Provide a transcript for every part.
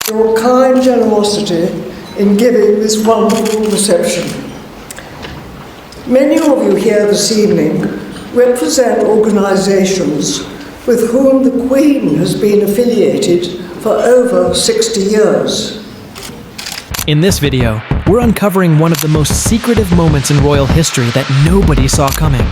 your kind generosity in giving this wonderful reception. Many of you here this evening represent organisations with whom the Queen has been affiliated for over 60 years. In this video, we're uncovering one of the most secretive moments in royal history that nobody saw coming.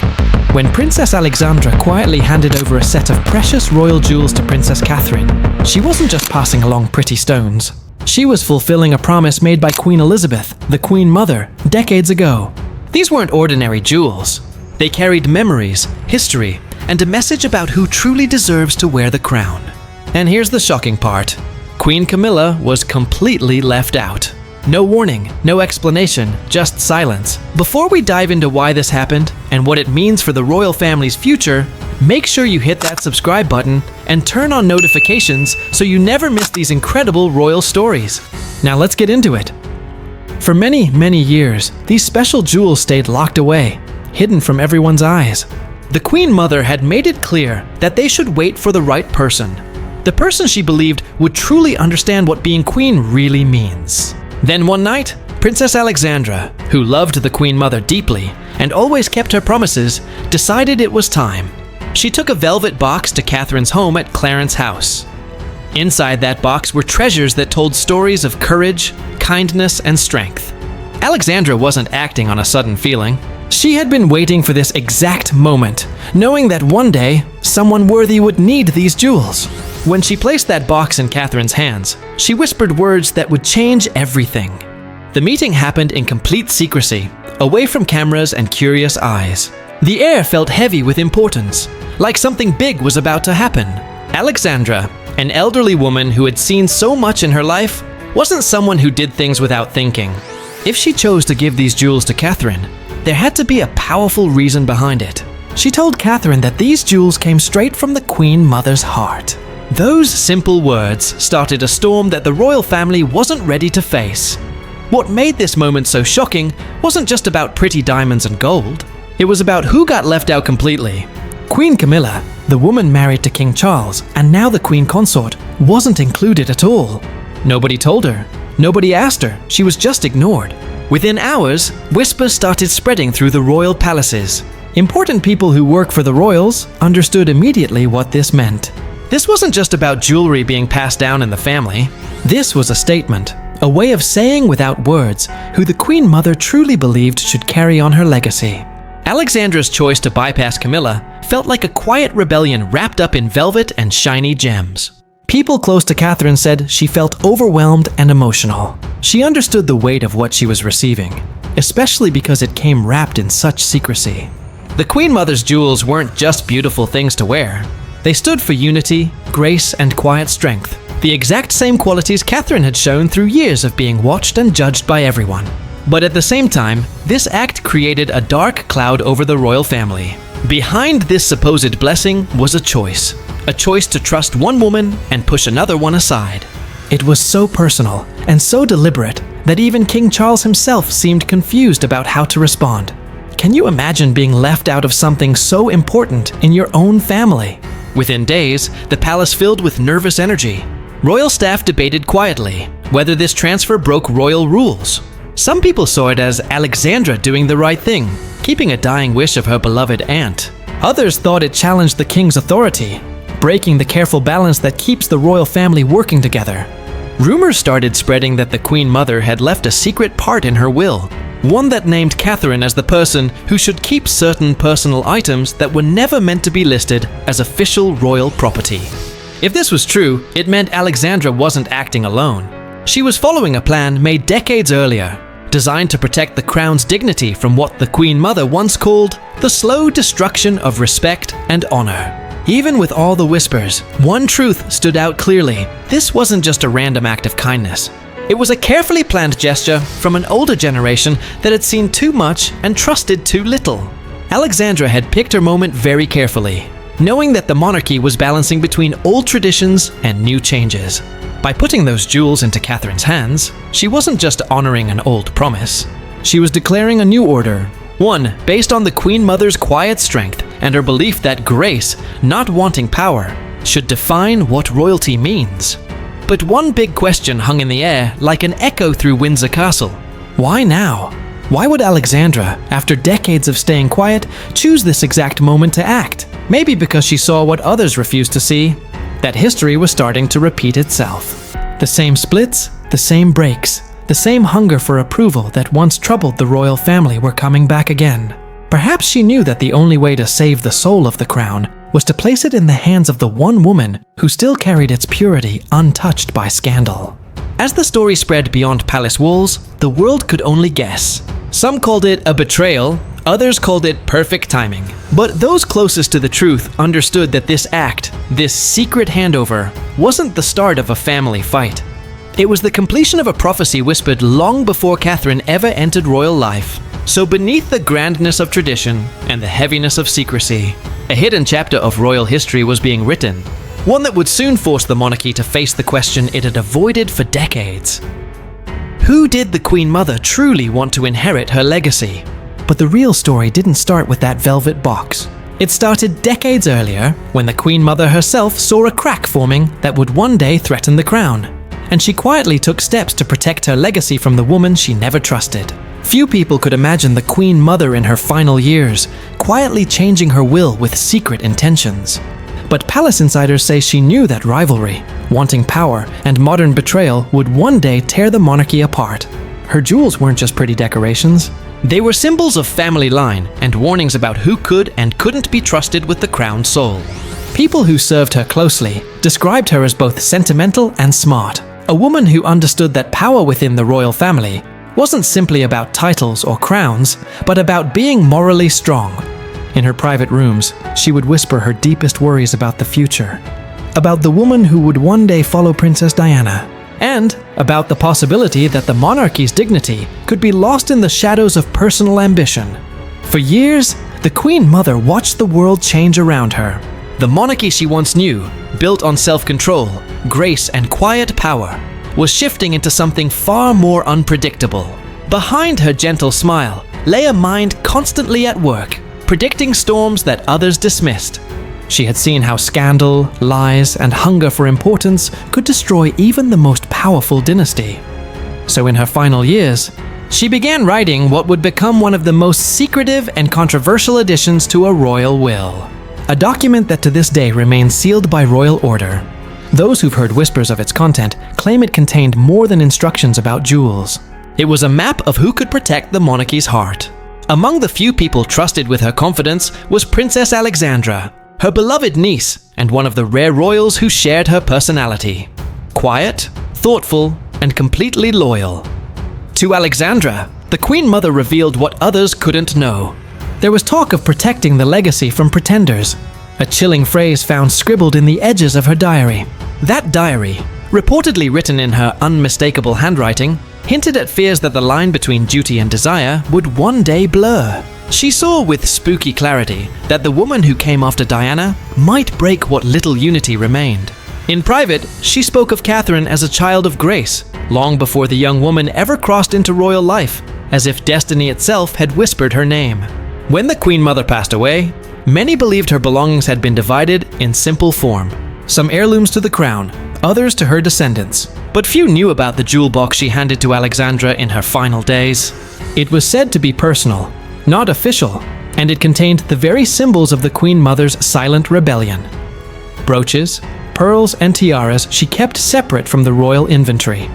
When Princess Alexandra quietly handed over a set of precious royal jewels to Princess Catherine, she wasn't just passing along pretty stones. She was fulfilling a promise made by Queen Elizabeth, the Queen Mother, decades ago. These weren't ordinary jewels. They carried memories, history, and a message about who truly deserves to wear the crown. And here's the shocking part. Queen Camilla was completely left out. No warning, no explanation, just silence. Before we dive into why this happened and what it means for the royal family's future, make sure you hit that subscribe button and turn on notifications so you never miss these incredible royal stories. Now let's get into it. For many, many years, these special jewels stayed locked away, hidden from everyone's eyes. The Queen Mother had made it clear that they should wait for the right person. The person she believed would truly understand what being queen really means. Then one night, Princess Alexandra, who loved the Queen Mother deeply and always kept her promises, decided it was time. She took a velvet box to Catherine's home at Clarence House. Inside that box were treasures that told stories of courage, kindness, and strength. Alexandra wasn't acting on a sudden feeling. She had been waiting for this exact moment, knowing that one day, someone worthy would need these jewels. When she placed that box in Catherine's hands, she whispered words that would change everything. The meeting happened in complete secrecy, away from cameras and curious eyes. The air felt heavy with importance, like something big was about to happen. Alexandra, an elderly woman who had seen so much in her life, wasn't someone who did things without thinking. If she chose to give these jewels to Catherine, there had to be a powerful reason behind it. She told Catherine that these jewels came straight from the Queen Mother's heart. Those simple words started a storm that the royal family wasn't ready to face. What made this moment so shocking wasn't just about pretty diamonds and gold. It was about who got left out completely. Queen Camilla, the woman married to King Charles and now the Queen Consort, wasn't included at all. Nobody told her. Nobody asked her. She was just ignored. Within hours, whispers started spreading through the royal palaces. Important people who work for the royals understood immediately what this meant. This wasn't just about jewelry being passed down in the family. This was a statement, a way of saying without words who the Queen Mother truly believed should carry on her legacy. Alexandra's choice to bypass Camilla felt like a quiet rebellion wrapped up in velvet and shiny gems. People close to Catherine said she felt overwhelmed and emotional. She understood the weight of what she was receiving, especially because it came wrapped in such secrecy. The Queen Mother's jewels weren't just beautiful things to wear. They stood for unity, grace, and quiet strength, the exact same qualities Catherine had shown through years of being watched and judged by everyone. But at the same time, this act created a dark cloud over the royal family. Behind this supposed blessing was a choice to trust one woman and push another one aside. It was so personal and so deliberate that even King Charles himself seemed confused about how to respond. Can you imagine being left out of something so important in your own family? Within days, the palace filled with nervous energy. Royal staff debated quietly whether this transfer broke royal rules. Some people saw it as Alexandra doing the right thing, keeping a dying wish of her beloved aunt. Others thought it challenged the king's authority, breaking the careful balance that keeps the royal family working together. Rumors started spreading that the Queen Mother had left a secret part in her will, one that named Catherine as the person who should keep certain personal items that were never meant to be listed as official royal property. If this was true, it meant Alexandra wasn't acting alone. She was following a plan made decades earlier, designed to protect the crown's dignity from what the Queen Mother once called the slow destruction of respect and honor. Even with all the whispers, one truth stood out clearly. This wasn't just a random act of kindness. It was a carefully planned gesture from an older generation that had seen too much and trusted too little. Alexandra had picked her moment very carefully, knowing that the monarchy was balancing between old traditions and new changes. By putting those jewels into Catherine's hands, she wasn't just honoring an old promise. She was declaring a new order, one based on the Queen Mother's quiet strength and her belief that grace, not wanting power, should define what royalty means. But one big question hung in the air like an echo through Windsor Castle. Why now? Why would Alexandra, after decades of staying quiet, choose this exact moment to act? Maybe because she saw what others refused to see, that history was starting to repeat itself. The same splits, the same breaks, the same hunger for approval that once troubled the royal family were coming back again. Perhaps she knew that the only way to save the soul of the crown was to place it in the hands of the one woman who still carried its purity untouched by scandal. As the story spread beyond palace walls, the world could only guess. Some called it a betrayal, others called it perfect timing. But those closest to the truth understood that this act, this secret handover, wasn't the start of a family fight. It was the completion of a prophecy whispered long before Catherine ever entered royal life. So beneath the grandness of tradition and the heaviness of secrecy, a hidden chapter of royal history was being written, one that would soon force the monarchy to face the question it had avoided for decades. Who did the Queen Mother truly want to inherit her legacy? But the real story didn't start with that velvet box. It started decades earlier when the Queen Mother herself saw a crack forming that would one day threaten the crown, and she quietly took steps to protect her legacy from the woman she never trusted. Few people could imagine the Queen Mother in her final years, quietly changing her will with secret intentions. But palace insiders say she knew that rivalry, wanting power, and modern betrayal would one day tear the monarchy apart. Her jewels weren't just pretty decorations. They were symbols of family line and warnings about who could and couldn't be trusted with the crowned soul. People who served her closely described her as both sentimental and smart, a woman who understood that power within the royal family wasn't simply about titles or crowns, but about being morally strong. In her private rooms, she would whisper her deepest worries about the future, about the woman who would one day follow Princess Diana, and about the possibility that the monarchy's dignity could be lost in the shadows of personal ambition. For years, the Queen Mother watched the world change around her. The monarchy she once knew, built on self-control, grace, and quiet power, was shifting into something far more unpredictable. Behind her gentle smile lay a mind constantly at work, predicting storms that others dismissed. She had seen how scandal, lies, and hunger for importance could destroy even the most powerful dynasty. So in her final years, she began writing what would become one of the most secretive and controversial additions to a royal will. A document that to this day remains sealed by royal order. Those who've heard whispers of its content claim it contained more than instructions about jewels. It was a map of who could protect the monarchy's heart. Among the few people trusted with her confidence was Princess Alexandra, her beloved niece and one of the rare royals who shared her personality. Quiet, thoughtful, and completely loyal. To Alexandra, the Queen Mother revealed what others couldn't know. There was talk of protecting the legacy from pretenders, a chilling phrase found scribbled in the edges of her diary. That diary, reportedly written in her unmistakable handwriting, hinted at fears that the line between duty and desire would one day blur. She saw with spooky clarity that the woman who came after Diana might break what little unity remained. In private, she spoke of Catherine as a child of grace, long before the young woman ever crossed into royal life, as if destiny itself had whispered her name. When the Queen Mother passed away, many believed her belongings had been divided in simple form. Some heirlooms to the crown, others to her descendants. But few knew about the jewel box she handed to Alexandra in her final days. It was said to be personal, not official, and it contained the very symbols of the Queen Mother's silent rebellion. Brooches, pearls, and tiaras she kept separate from the royal inventory.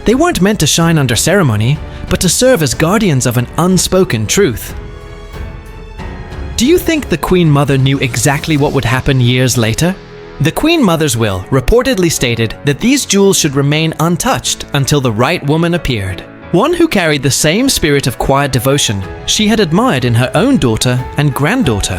They weren't meant to shine under ceremony, but to serve as guardians of an unspoken truth. Do you think the Queen Mother knew exactly what would happen years later? The Queen Mother's will reportedly stated that these jewels should remain untouched until the right woman appeared. One who carried the same spirit of quiet devotion she had admired in her own daughter and granddaughter.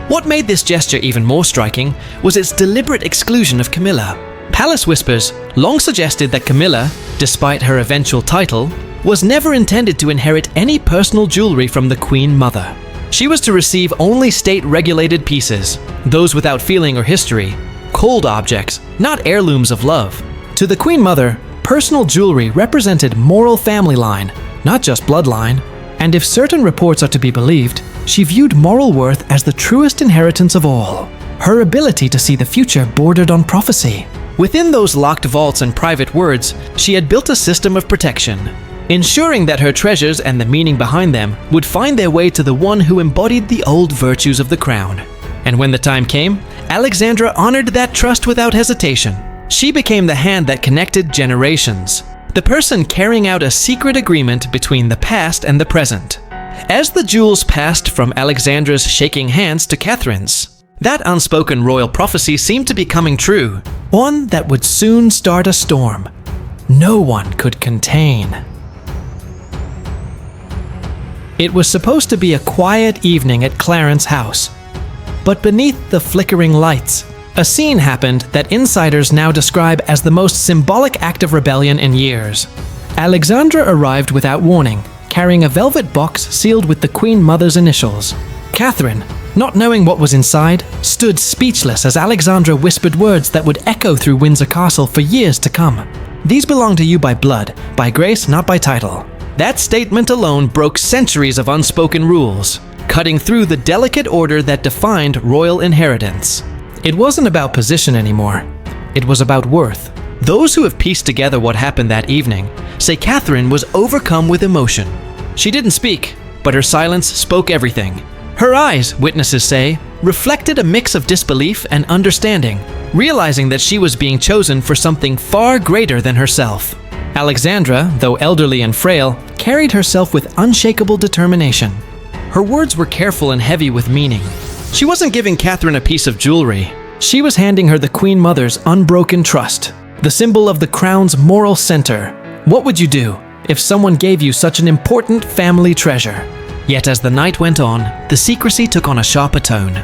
What made this gesture even more striking was its deliberate exclusion of Camilla. Palace whispers long suggested that Camilla, despite her eventual title, was never intended to inherit any personal jewelry from the Queen Mother. She was to receive only state-regulated pieces, those without feeling or history, cold objects, not heirlooms of love. To the Queen Mother, personal jewelry represented moral family line, not just bloodline, and if certain reports are to be believed, she viewed moral worth as the truest inheritance of all. Her ability to see the future bordered on prophecy. Within those locked vaults and private words, she had built a system of protection, ensuring that her treasures and the meaning behind them would find their way to the one who embodied the old virtues of the crown. And when the time came, Alexandra honored that trust without hesitation. She became the hand that connected generations, the person carrying out a secret agreement between the past and the present. As the jewels passed from Alexandra's shaking hands to Catherine's, that unspoken royal prophecy seemed to be coming true, one that would soon start a storm no one could contain. It was supposed to be a quiet evening at Clarence's house, but beneath the flickering lights, a scene happened that insiders now describe as the most symbolic act of rebellion in years. Alexandra arrived without warning, carrying a velvet box sealed with the Queen Mother's initials. Catherine, not knowing what was inside, stood speechless as Alexandra whispered words that would echo through Windsor Castle for years to come. "These belong to you by blood, by grace, not by title." That statement alone broke centuries of unspoken rules, cutting through the delicate order that defined royal inheritance. It wasn't about position anymore. It was about worth. Those who have pieced together what happened that evening say Catherine was overcome with emotion. She didn't speak, but her silence spoke everything. Her eyes, witnesses say, reflected a mix of disbelief and understanding, realizing that she was being chosen for something far greater than herself. Alexandra, though elderly and frail, carried herself with unshakable determination. Her words were careful and heavy with meaning. She wasn't giving Catherine a piece of jewelry. She was handing her the Queen Mother's unbroken trust, the symbol of the crown's moral center. What would you do if someone gave you such an important family treasure? Yet as the night went on, the secrecy took on a sharper tone.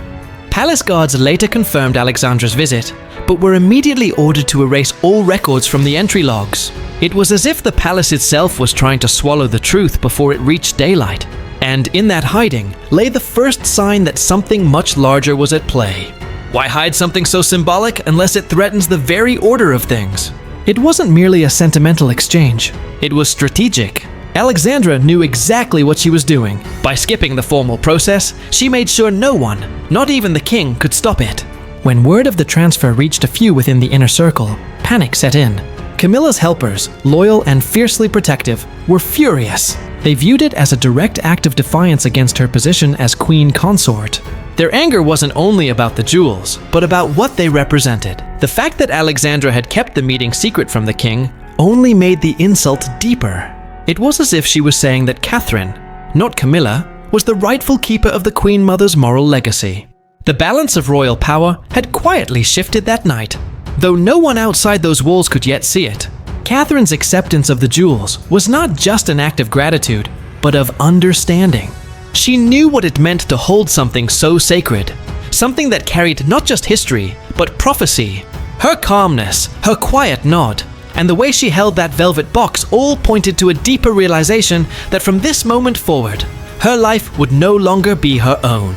Palace guards later confirmed Alexandra's visit, but were immediately ordered to erase all records from the entry logs. It was as if the palace itself was trying to swallow the truth before it reached daylight. And in that hiding lay the first sign that something much larger was at play. Why hide something so symbolic unless it threatens the very order of things? It wasn't merely a sentimental exchange. It was strategic. Alexandra knew exactly what she was doing. By skipping the formal process, she made sure no one, not even the king, could stop it. When word of the transfer reached a few within the inner circle, panic set in. Camilla's helpers, loyal and fiercely protective, were furious. They viewed it as a direct act of defiance against her position as queen consort. Their anger wasn't only about the jewels, but about what they represented. The fact that Alexandra had kept the meeting secret from the king only made the insult deeper. It was as if she was saying that Catherine, not Camilla, was the rightful keeper of the Queen Mother's moral legacy. The balance of royal power had quietly shifted that night, though no one outside those walls could yet see it. Catherine's acceptance of the jewels was not just an act of gratitude, but of understanding. She knew what it meant to hold something so sacred, something that carried not just history, but prophecy. Her calmness, her quiet nod, and the way she held that velvet box all pointed to a deeper realization that from this moment forward, her life would no longer be her own.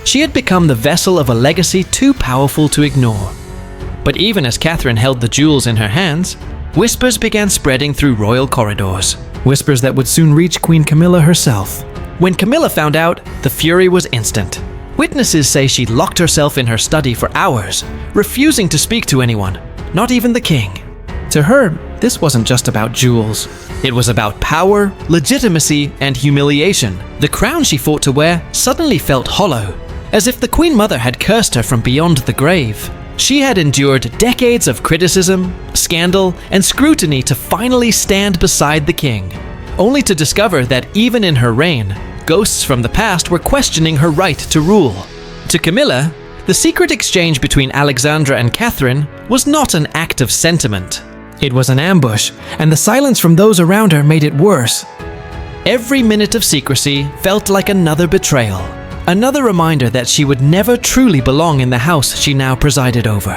She had become the vessel of a legacy too powerful to ignore. But even as Catherine held the jewels in her hands, whispers began spreading through royal corridors. Whispers that would soon reach Queen Camilla herself. When Camilla found out, the fury was instant. Witnesses say she locked herself in her study for hours, refusing to speak to anyone, not even the king. To her, this wasn't just about jewels. It was about power, legitimacy, and humiliation. The crown she fought to wear suddenly felt hollow, as if the Queen Mother had cursed her from beyond the grave. She had endured decades of criticism, scandal, and scrutiny to finally stand beside the king, only to discover that even in her reign, ghosts from the past were questioning her right to rule. To Camilla, the secret exchange between Alexandra and Catherine was not an act of sentiment. It was an ambush, and the silence from those around her made it worse. Every minute of secrecy felt like another betrayal, another reminder that she would never truly belong in the house she now presided over.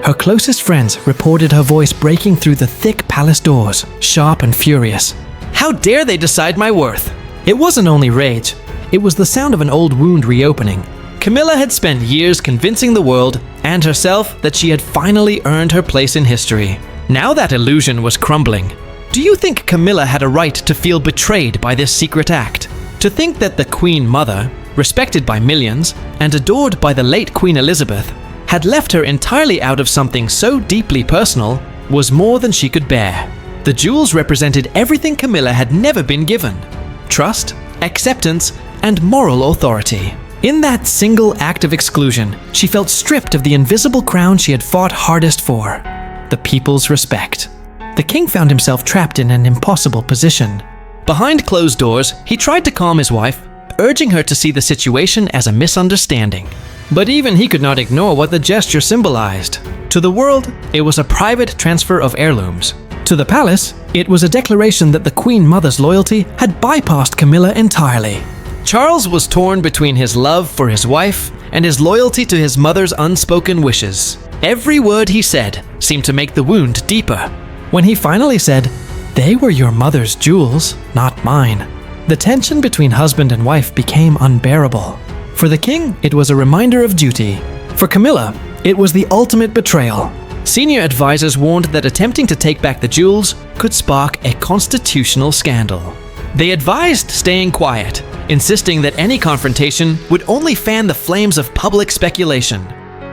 Her closest friends reported her voice breaking through the thick palace doors, sharp and furious. How dare they decide my worth? It wasn't only rage, it was the sound of an old wound reopening. Camilla had spent years convincing the world and herself that she had finally earned her place in history. Now that illusion was crumbling. Do you think Camilla had a right to feel betrayed by this secret act? To think that the Queen Mother, respected by millions and adored by the late Queen Elizabeth, had left her entirely out of something so deeply personal was more than she could bear. The jewels represented everything Camilla had never been given: trust, acceptance, and moral authority. In that single act of exclusion, she felt stripped of the invisible crown she had fought hardest for: the people's respect. The king found himself trapped in an impossible position. Behind closed doors, he tried to calm his wife, urging her to see the situation as a misunderstanding. But even he could not ignore what the gesture symbolized. To the world, it was a private transfer of heirlooms. To the palace, it was a declaration that the Queen Mother's loyalty had bypassed Camilla entirely. Charles was torn between his love for his wife and his loyalty to his mother's unspoken wishes. Every word he said seemed to make the wound deeper. When he finally said, "They were your mother's jewels, not mine," the tension between husband and wife became unbearable. For the king, it was a reminder of duty. For Camilla, it was the ultimate betrayal. Senior advisors warned that attempting to take back the jewels could spark a constitutional scandal. They advised staying quiet, insisting that any confrontation would only fan the flames of public speculation.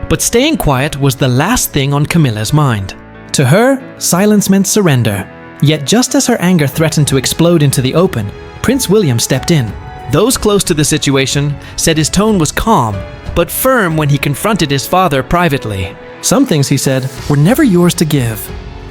But staying quiet was the last thing on Camilla's mind. To her, silence meant surrender. Yet just as her anger threatened to explode into the open, Prince William stepped in. Those close to the situation said his tone was calm, but firm when he confronted his father privately. Some things, he said, were never yours to give.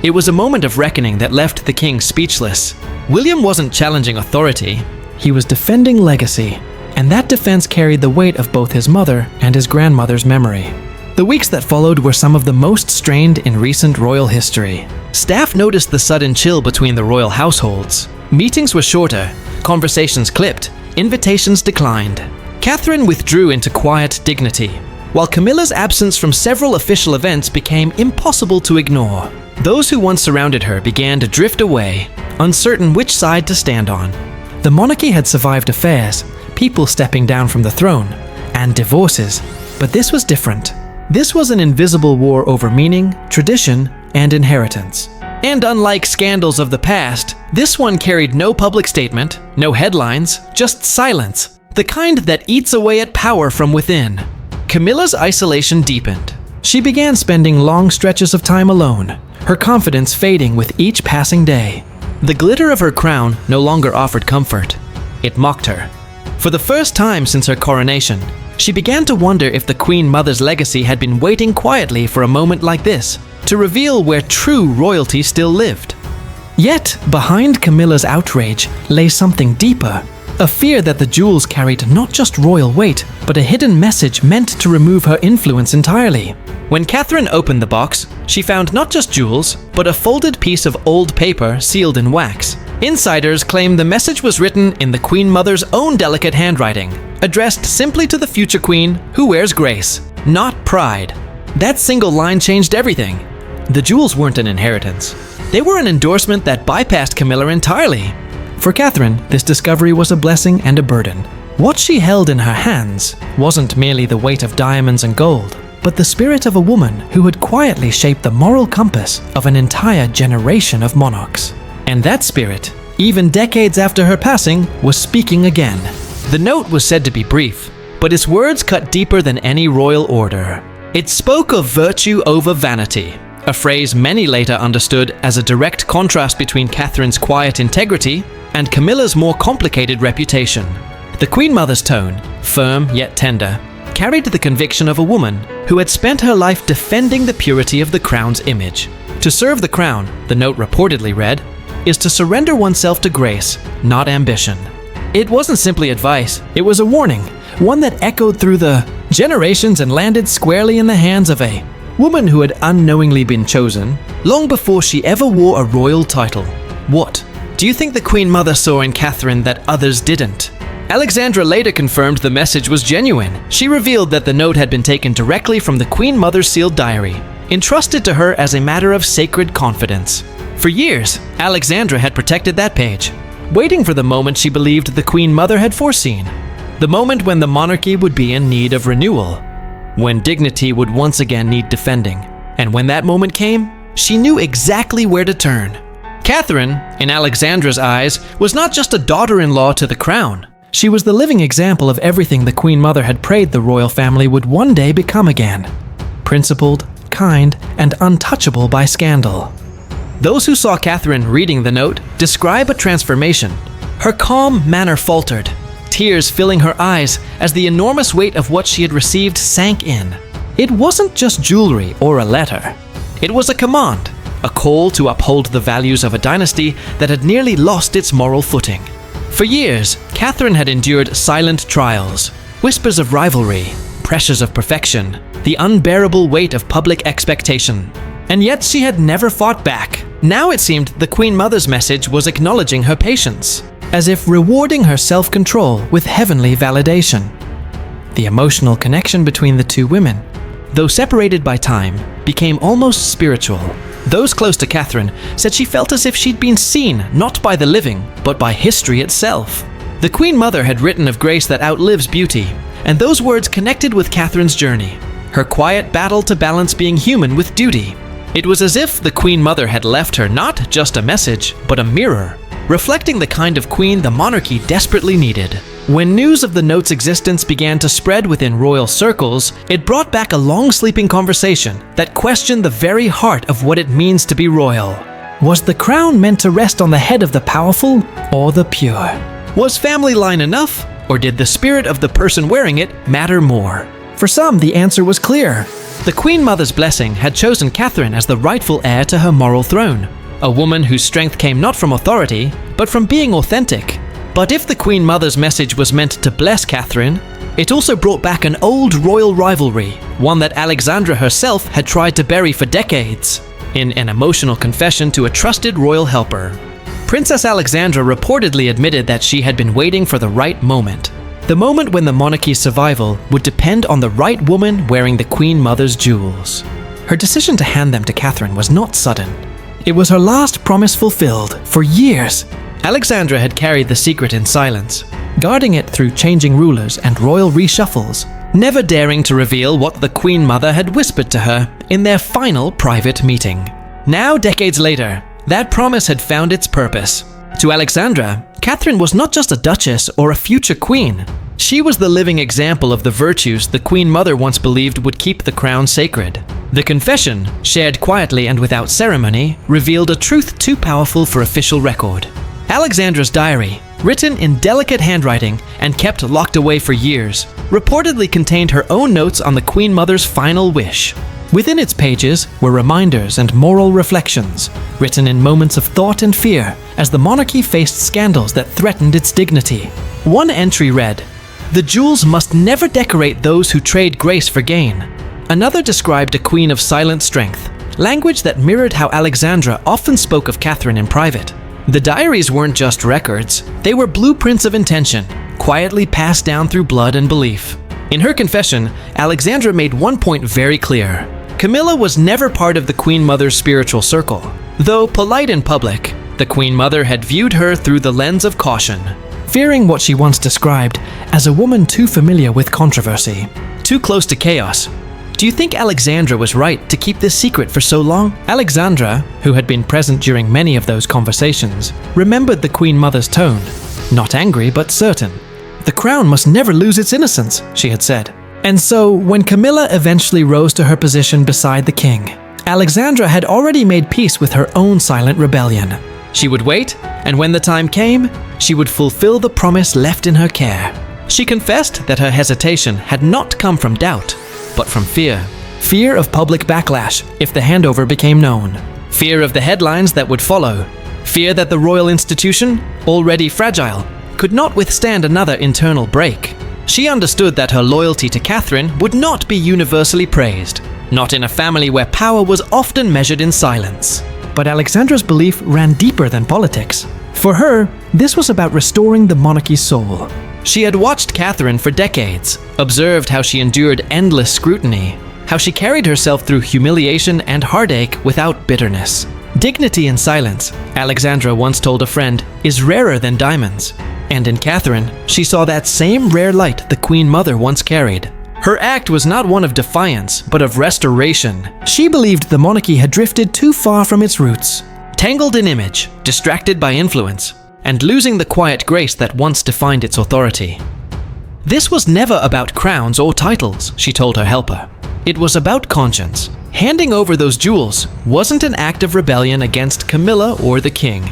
It was a moment of reckoning that left the king speechless. William wasn't challenging authority. He was defending legacy, and that defense carried the weight of both his mother and his grandmother's memory. The weeks that followed were some of the most strained in recent royal history. Staff noticed the sudden chill between the royal households. Meetings were shorter, conversations clipped, invitations declined. Catherine withdrew into quiet dignity, while Camilla's absence from several official events became impossible to ignore. Those who once surrounded her began to drift away, uncertain which side to stand on. The monarchy had survived affairs, people stepping down from the throne, and divorces, but this was different. This was an invisible war over meaning, tradition, and inheritance. And unlike scandals of the past, this one carried no public statement, no headlines, just silence, the kind that eats away at power from within. Camilla's isolation deepened. She began spending long stretches of time alone, her confidence fading with each passing day. The glitter of her crown no longer offered comfort. It mocked her. For the first time since her coronation, she began to wonder if the Queen Mother's legacy had been waiting quietly for a moment like this, to reveal where true royalty still lived. Yet, behind Camilla's outrage lay something deeper, a fear that the jewels carried not just royal weight, but a hidden message meant to remove her influence entirely. When Catherine opened the box, she found not just jewels, but a folded piece of old paper sealed in wax. Insiders claim the message was written in the Queen Mother's own delicate handwriting, addressed simply to the future queen who wears grace, not pride. That single line changed everything. The jewels weren't an inheritance. They were an endorsement that bypassed Camilla entirely. For Catherine, this discovery was a blessing and a burden. What she held in her hands wasn't merely the weight of diamonds and gold, but the spirit of a woman who had quietly shaped the moral compass of an entire generation of monarchs. And that spirit, even decades after her passing, was speaking again. The note was said to be brief, but its words cut deeper than any royal order. It spoke of virtue over vanity, a phrase many later understood as a direct contrast between Catherine's quiet integrity and Camilla's more complicated reputation. The Queen Mother's tone, firm yet tender, carried the conviction of a woman who had spent her life defending the purity of the crown's image. To serve the crown, the note reportedly read, is to surrender oneself to grace, not ambition. It wasn't simply advice, it was a warning, one that echoed through the generations and landed squarely in the hands of a woman who had unknowingly been chosen long before she ever wore a royal title. What do you think the Queen Mother saw in Catherine that others didn't? Alexandra later confirmed the message was genuine. She revealed that the note had been taken directly from the Queen Mother's sealed diary, entrusted to her as a matter of sacred confidence. For years, Alexandra had protected that page, waiting for the moment she believed the Queen Mother had foreseen, the moment when the monarchy would be in need of renewal, when dignity would once again need defending. And when that moment came, she knew exactly where to turn. Catherine, in Alexandra's eyes, was not just a daughter-in-law to the crown. She was the living example of everything the Queen Mother had prayed the royal family would one day become again. principled, kind, and untouchable by scandal. Those who saw Catherine reading the note describe a transformation. Her calm manner faltered, tears filling her eyes as the enormous weight of what she had received sank in. It wasn't just jewelry or a letter. It was a command, a call to uphold the values of a dynasty that had nearly lost its moral footing. For years, Catherine had endured silent trials, whispers of rivalry, pressures of perfection, the unbearable weight of public expectation. And yet she had never fought back. Now it seemed the Queen Mother's message was acknowledging her patience, as if rewarding her self-control with heavenly validation. The emotional connection between the two women, though separated by time, became almost spiritual. Those close to Catherine said she felt as if she'd been seen not by the living, but by history itself. The Queen Mother had written of grace that outlives beauty, and those words connected with Catherine's journey, her quiet battle to balance being human with duty. It was as if the Queen Mother had left her not just a message, but a mirror, reflecting the kind of queen the monarchy desperately needed. When news of the note's existence began to spread within royal circles, it brought back a long-sleeping conversation that questioned the very heart of what it means to be royal. Was the crown meant to rest on the head of the powerful or the pure? Was family line enough, or did the spirit of the person wearing it matter more? For some, the answer was clear. The Queen Mother's blessing had chosen Catherine as the rightful heir to her moral throne, a woman whose strength came not from authority, but from being authentic. But if the Queen Mother's message was meant to bless Catherine, it also brought back an old royal rivalry, one that Alexandra herself had tried to bury for decades, in an emotional confession to a trusted royal helper. Princess Alexandra reportedly admitted that she had been waiting for the right moment. The moment when the monarchy's survival would depend on the right woman wearing the Queen Mother's jewels. Her decision to hand them to Catherine was not sudden. It was her last promise fulfilled. For years, Alexandra had carried the secret in silence, guarding it through changing rulers and royal reshuffles, never daring to reveal what the Queen Mother had whispered to her in their final private meeting. Now, decades later, that promise had found its purpose. To Alexandra, Catherine was not just a duchess or a future queen. She was the living example of the virtues the Queen Mother once believed would keep the crown sacred. The confession, shared quietly and without ceremony, revealed a truth too powerful for official record. Alexandra's diary, written in delicate handwriting and kept locked away for years, reportedly contained her own notes on the Queen Mother's final wish. Within its pages were reminders and moral reflections, written in moments of thought and fear as the monarchy faced scandals that threatened its dignity. One entry read, "The jewels must never decorate those who trade grace for gain." Another described a queen of silent strength, language that mirrored how Alexandra often spoke of Catherine in private. The diaries weren't just records, they were blueprints of intention, quietly passed down through blood and belief. In her confession, Alexandra made one point very clear. Camilla was never part of the Queen Mother's spiritual circle. Though polite in public, the Queen Mother had viewed her through the lens of caution, fearing what she once described as a woman too familiar with controversy, too close to chaos. Do you think Alexandra was right to keep this secret for so long? Alexandra, who had been present during many of those conversations, remembered the Queen Mother's tone. Not angry, but certain. The crown must never lose its innocence, she had said. And so, when Camilla eventually rose to her position beside the king, Alexandra had already made peace with her own silent rebellion. She would wait, and when the time came, she would fulfill the promise left in her care. She confessed that her hesitation had not come from doubt, but from fear. Fear of public backlash if the handover became known. Fear of the headlines that would follow. Fear that the royal institution, already fragile, could not withstand another internal break. She understood that her loyalty to Catherine would not be universally praised, not in a family where power was often measured in silence. But Alexandra's belief ran deeper than politics. For her, this was about restoring the monarchy's soul. She had watched Catherine for decades, observed how she endured endless scrutiny, how she carried herself through humiliation and heartache without bitterness. Dignity in silence, Alexandra once told a friend, is rarer than diamonds. And in Catherine, she saw that same rare light the Queen Mother once carried. Her act was not one of defiance, but of restoration. She believed the monarchy had drifted too far from its roots, tangled in image, distracted by influence, and losing the quiet grace that once defined its authority. This was never about crowns or titles, she told her helper. It was about conscience. Handing over those jewels wasn't an act of rebellion against Camilla or the king.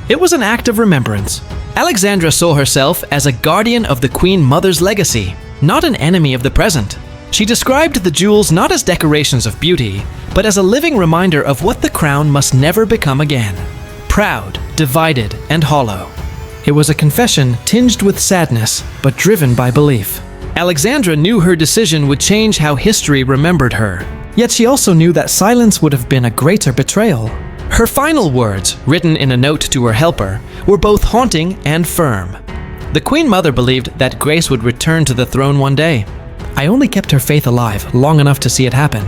It was an act of remembrance. Alexandra saw herself as a guardian of the Queen Mother's legacy, not an enemy of the present. She described the jewels not as decorations of beauty, but as a living reminder of what the crown must never become again. Proud, divided, and hollow. It was a confession tinged with sadness, but driven by belief. Alexandra knew her decision would change how history remembered her. Yet she also knew that silence would have been a greater betrayal. Her final words, written in a note to her helper, were both haunting and firm. The Queen Mother believed that Grace would return to the throne one day. I only kept her faith alive long enough to see it happen.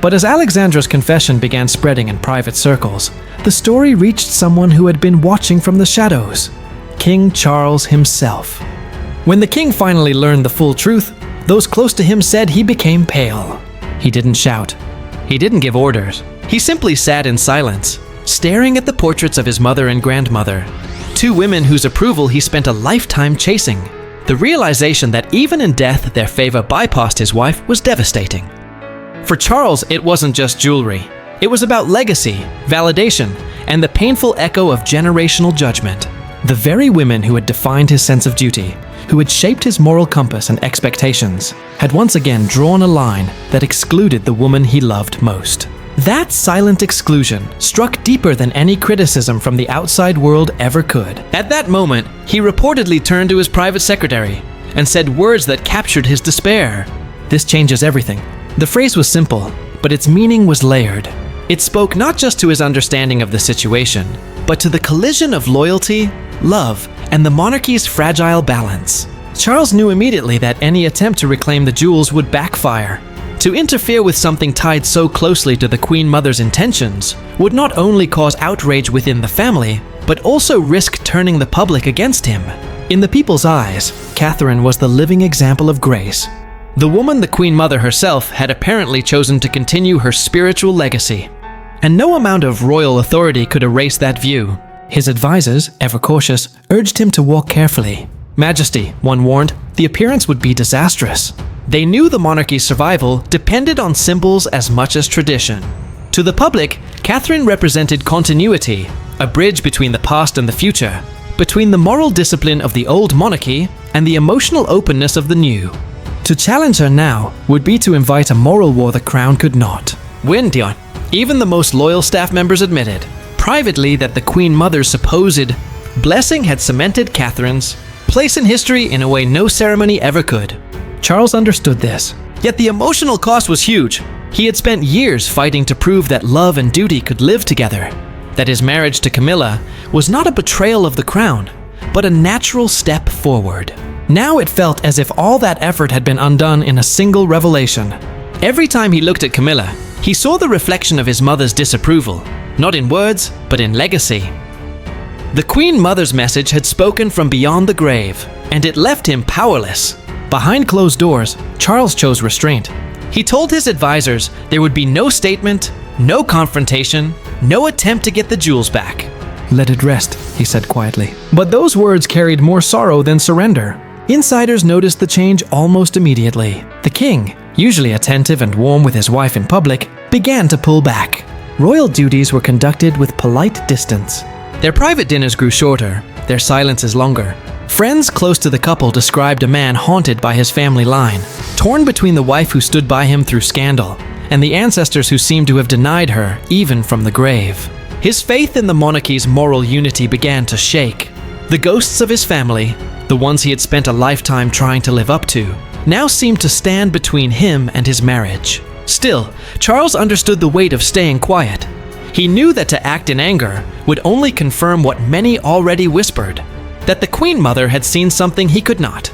But as Alexandra's confession began spreading in private circles, the story reached someone who had been watching from the shadows, King Charles himself. When the king finally learned the full truth, those close to him said he became pale. He didn't shout. He didn't give orders. He simply sat in silence, staring at the portraits of his mother and grandmother, two women whose approval he spent a lifetime chasing. The realization that even in death their favor bypassed his wife was devastating. For Charles, it wasn't just jewelry. It was about legacy, validation, and the painful echo of generational judgment. The very women who had defined his sense of duty, who had shaped his moral compass and expectations, had once again drawn a line that excluded the woman he loved most. That silent exclusion struck deeper than any criticism from the outside world ever could. At that moment, he reportedly turned to his private secretary and said words that captured his despair. "This changes everything." The phrase was simple, but its meaning was layered. It spoke not just to his understanding of the situation, but to the collision of loyalty, love, and the monarchy's fragile balance. Charles knew immediately that any attempt to reclaim the jewels would backfire. To interfere with something tied so closely to the Queen Mother's intentions would not only cause outrage within the family, but also risk turning the public against him. In the people's eyes, Catherine was the living example of grace. The woman the Queen Mother herself had apparently chosen to continue her spiritual legacy. And no amount of royal authority could erase that view. His advisors, ever cautious, urged him to walk carefully. "Majesty," one warned, "the appearance would be disastrous." They knew the monarchy's survival depended on symbols as much as tradition. To the public, Catherine represented continuity, a bridge between the past and the future, between the moral discipline of the old monarchy and the emotional openness of the new. To challenge her now would be to invite a moral war the crown could not win, Dion. Even the most loyal staff members admitted, privately, that the Queen Mother's supposed blessing had cemented Catherine's place in history in a way no ceremony ever could. Charles understood this, yet the emotional cost was huge. He had spent years fighting to prove that love and duty could live together, that his marriage to Camilla was not a betrayal of the crown, but a natural step forward. Now it felt as if all that effort had been undone in a single revelation. Every time he looked at Camilla, he saw the reflection of his mother's disapproval, not in words, but in legacy. The Queen Mother's message had spoken from beyond the grave, and it left him powerless. Behind closed doors, Charles chose restraint. He told his advisors there would be no statement, no confrontation, no attempt to get the jewels back. "Let it rest," he said quietly. But those words carried more sorrow than surrender. Insiders noticed the change almost immediately. The king, usually attentive and warm with his wife in public, began to pull back. Royal duties were conducted with polite distance. Their private dinners grew shorter, their silences longer. Friends close to the couple described a man haunted by his family line, torn between the wife who stood by him through scandal and the ancestors who seemed to have denied her even from the grave. His faith in the monarchy's moral unity began to shake. The ghosts of his family, the ones he had spent a lifetime trying to live up to, now seemed to stand between him and his marriage. Still, Charles understood the weight of staying quiet. He knew that to act in anger would only confirm what many already whispered, that the Queen Mother had seen something he could not.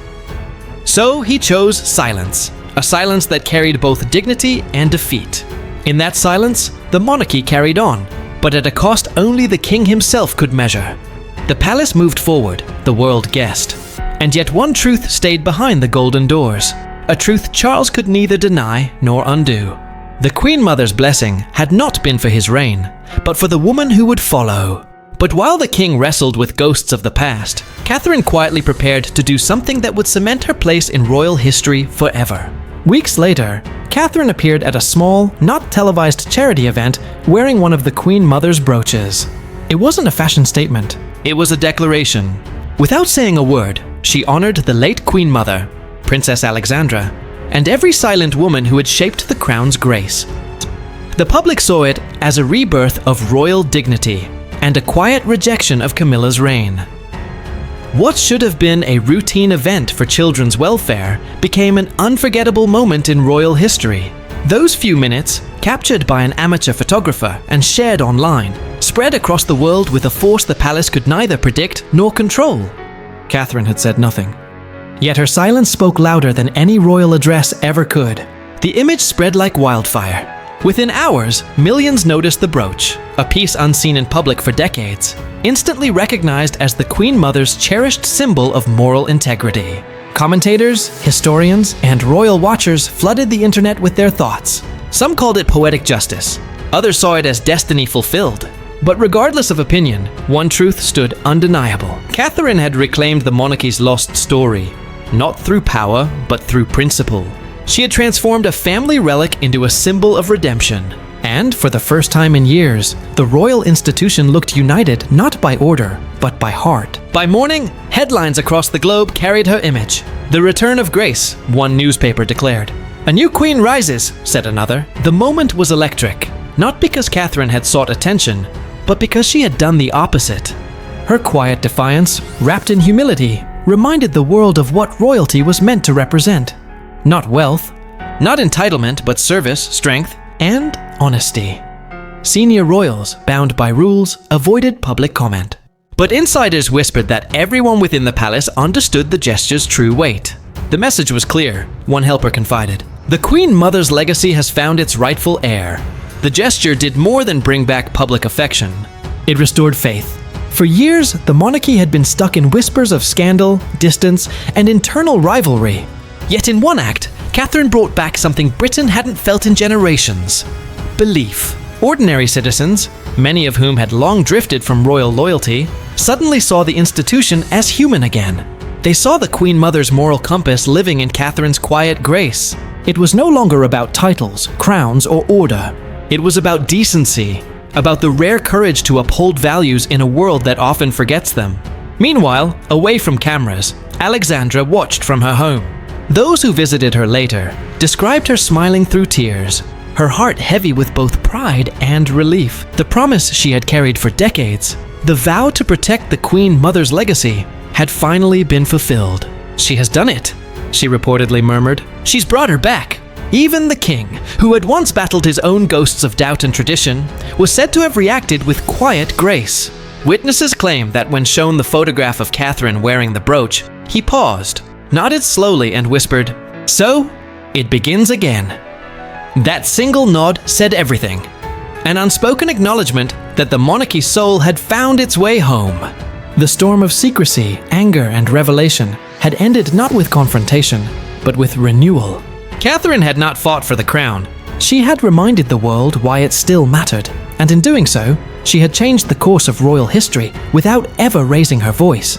So he chose silence, a silence that carried both dignity and defeat. In that silence, the monarchy carried on, but at a cost only the king himself could measure. The palace moved forward, the world guessed. And yet one truth stayed behind the golden doors, a truth Charles could neither deny nor undo. The Queen Mother's blessing had not been for his reign, but for the woman who would follow. But while the king wrestled with ghosts of the past, Catherine quietly prepared to do something that would cement her place in royal history forever. Weeks later, Catherine appeared at a small, not televised charity event wearing one of the Queen Mother's brooches. It wasn't a fashion statement. It was a declaration. Without saying a word, she honored the late Queen Mother, Princess Alexandra, and every silent woman who had shaped the crown's grace. The public saw it as a rebirth of royal dignity and a quiet rejection of Camilla's reign. What should have been a routine event for children's welfare became an unforgettable moment in royal history. Those few minutes, captured by an amateur photographer and shared online, spread across the world with a force the palace could neither predict nor control. Catherine had said nothing. Yet her silence spoke louder than any royal address ever could. The image spread like wildfire. Within hours, millions noticed the brooch, a piece unseen in public for decades, instantly recognized as the Queen Mother's cherished symbol of moral integrity. Commentators, historians, and royal watchers flooded the internet with their thoughts. Some called it poetic justice. Others saw it as destiny fulfilled. But regardless of opinion, one truth stood undeniable. Catherine had reclaimed the monarchy's lost story, not through power, but through principle. She had transformed a family relic into a symbol of redemption. And for the first time in years, the royal institution looked united not by order, but by heart. By morning, headlines across the globe carried her image. The return of grace, one newspaper declared. A new queen rises, said another. The moment was electric, not because Catherine had sought attention, but because she had done the opposite. Her quiet defiance, wrapped in humility, reminded the world of what royalty was meant to represent. Not wealth, not entitlement, but service, strength, and honesty. Senior royals, bound by rules, avoided public comment. But insiders whispered that everyone within the palace understood the gesture's true weight. The message was clear, one helper confided. The Queen Mother's legacy has found its rightful heir. The gesture did more than bring back public affection. It restored faith. For years, the monarchy had been stuck in whispers of scandal, distance, and internal rivalry. Yet in one act, Catherine brought back something Britain hadn't felt in generations: belief. Ordinary citizens, many of whom had long drifted from royal loyalty, suddenly saw the institution as human again. They saw the Queen Mother's moral compass living in Catherine's quiet grace. It was no longer about titles, crowns, or order. It was about decency, about the rare courage to uphold values in a world that often forgets them. Meanwhile, away from cameras, Alexandra watched from her home. Those who visited her later described her smiling through tears, her heart heavy with both pride and relief. The promise she had carried for decades, the vow to protect the Queen Mother's legacy, had finally been fulfilled. "She has done it," she reportedly murmured. "She's brought her back." Even the king, who had once battled his own ghosts of doubt and tradition, was said to have reacted with quiet grace. Witnesses claim that when shown the photograph of Catherine wearing the brooch, he paused, nodded slowly and whispered, "So, it begins again." That single nod said everything. An unspoken acknowledgement that the monarchy's soul had found its way home. The storm of secrecy, anger, and revelation had ended not with confrontation, but with renewal. Catherine had not fought for the crown. She had reminded the world why it still mattered, and in doing so, she had changed the course of royal history without ever raising her voice.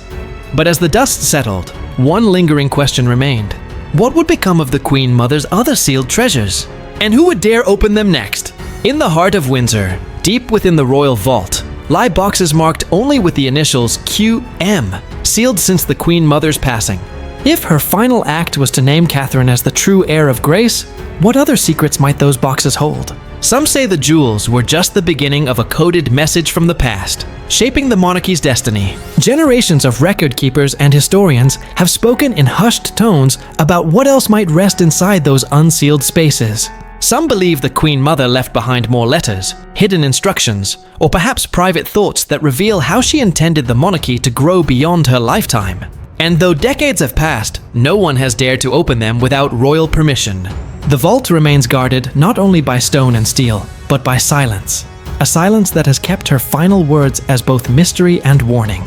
But as the dust settled, one lingering question remained. What would become of the Queen Mother's other sealed treasures? And who would dare open them next? In the heart of Windsor, deep within the royal vault, lie boxes marked only with the initials QM, sealed since the Queen Mother's passing. If her final act was to name Catherine as the true heir of grace, what other secrets might those boxes hold? Some say the jewels were just the beginning of a coded message from the past, shaping the monarchy's destiny. Generations of record keepers and historians have spoken in hushed tones about what else might rest inside those unsealed spaces. Some believe the Queen Mother left behind more letters, hidden instructions, or perhaps private thoughts that reveal how she intended the monarchy to grow beyond her lifetime. And though decades have passed, no one has dared to open them without royal permission. The vault remains guarded not only by stone and steel, but by silence. A silence that has kept her final words as both mystery and warning.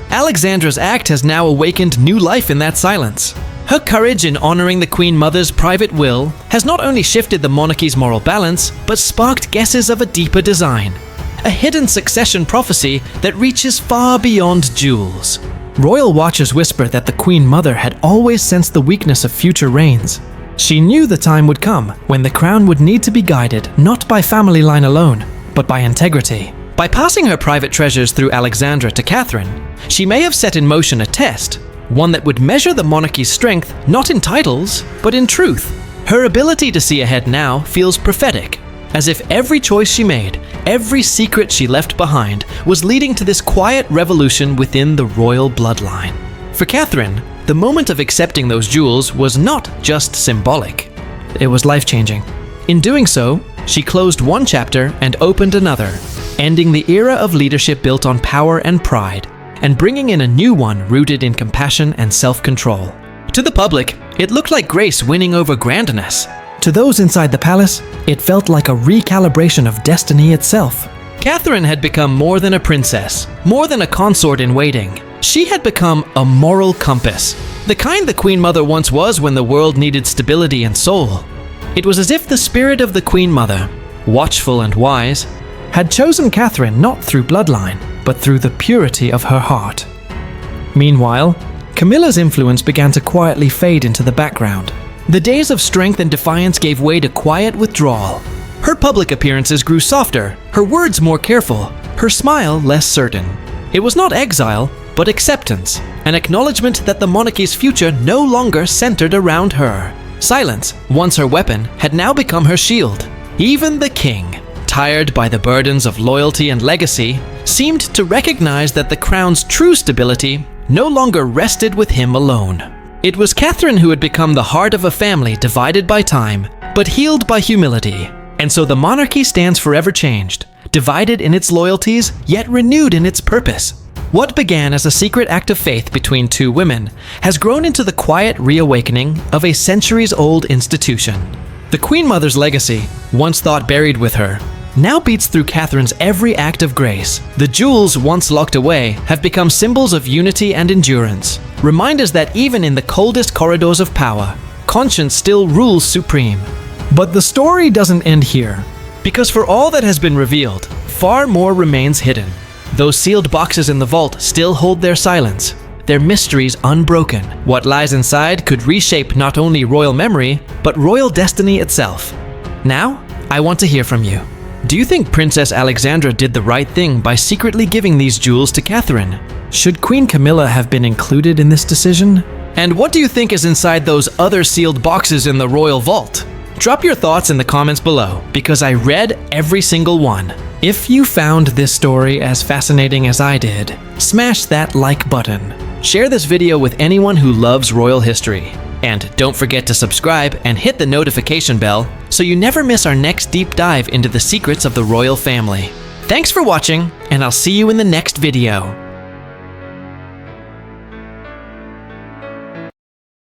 Alexandra's act has now awakened new life in that silence. Her courage in honoring the Queen Mother's private will has not only shifted the monarchy's moral balance, but sparked guesses of a deeper design. A hidden succession prophecy that reaches far beyond jewels. Royal watchers whisper that the Queen Mother had always sensed the weakness of future reigns. She knew the time would come when the crown would need to be guided not by family line alone, but by integrity. By passing her private treasures through Alexandra to Catherine, she may have set in motion a test, one that would measure the monarchy's strength not in titles, but in truth. Her ability to see ahead now feels prophetic, as if every choice she made, every secret she left behind, was leading to this quiet revolution within the royal bloodline. For Catherine, the moment of accepting those jewels was not just symbolic. It was life-changing. In doing so, she closed one chapter and opened another, ending the era of leadership built on power and pride, and bringing in a new one rooted in compassion and self-control. To the public, it looked like grace winning over grandness. To those inside the palace, it felt like a recalibration of destiny itself. Catherine had become more than a princess, more than a consort in waiting. She had become a moral compass, the kind the Queen Mother once was when the world needed stability and soul. It was as if the spirit of the Queen Mother, watchful and wise, had chosen Catherine not through bloodline, but through the purity of her heart. Meanwhile, Camilla's influence began to quietly fade into the background. The days of strength and defiance gave way to quiet withdrawal. Her public appearances grew softer, her words more careful, her smile less certain. It was not exile, but acceptance, an acknowledgement that the monarchy's future no longer centered around her. Silence, once her weapon, had now become her shield. Even the king, tired by the burdens of loyalty and legacy, seemed to recognize that the crown's true stability no longer rested with him alone. It was Catherine who had become the heart of a family divided by time, but healed by humility. And so the monarchy stands forever changed, divided in its loyalties, yet renewed in its purpose. What began as a secret act of faith between two women has grown into the quiet reawakening of a centuries-old institution. The Queen Mother's legacy, once thought buried with her, now beats through Catherine's every act of grace. The jewels once locked away have become symbols of unity and endurance, reminders that even in the coldest corridors of power, conscience still rules supreme. But the story doesn't end here, because for all that has been revealed, far more remains hidden. Those sealed boxes in the vault still hold their silence, their mysteries unbroken. What lies inside could reshape not only royal memory, but royal destiny itself. Now, I want to hear from you. Do you think Princess Alexandra did the right thing by secretly giving these jewels to Catherine? Should Queen Camilla have been included in this decision? And what do you think is inside those other sealed boxes in the royal vault? Drop your thoughts in the comments below, because I read every single one. If you found this story as fascinating as I did, smash that like button. Share this video with anyone who loves royal history. And don't forget to subscribe and hit the notification bell so you never miss our next deep dive into the secrets of the royal family. Thanks for watching, and I'll see you in the next video.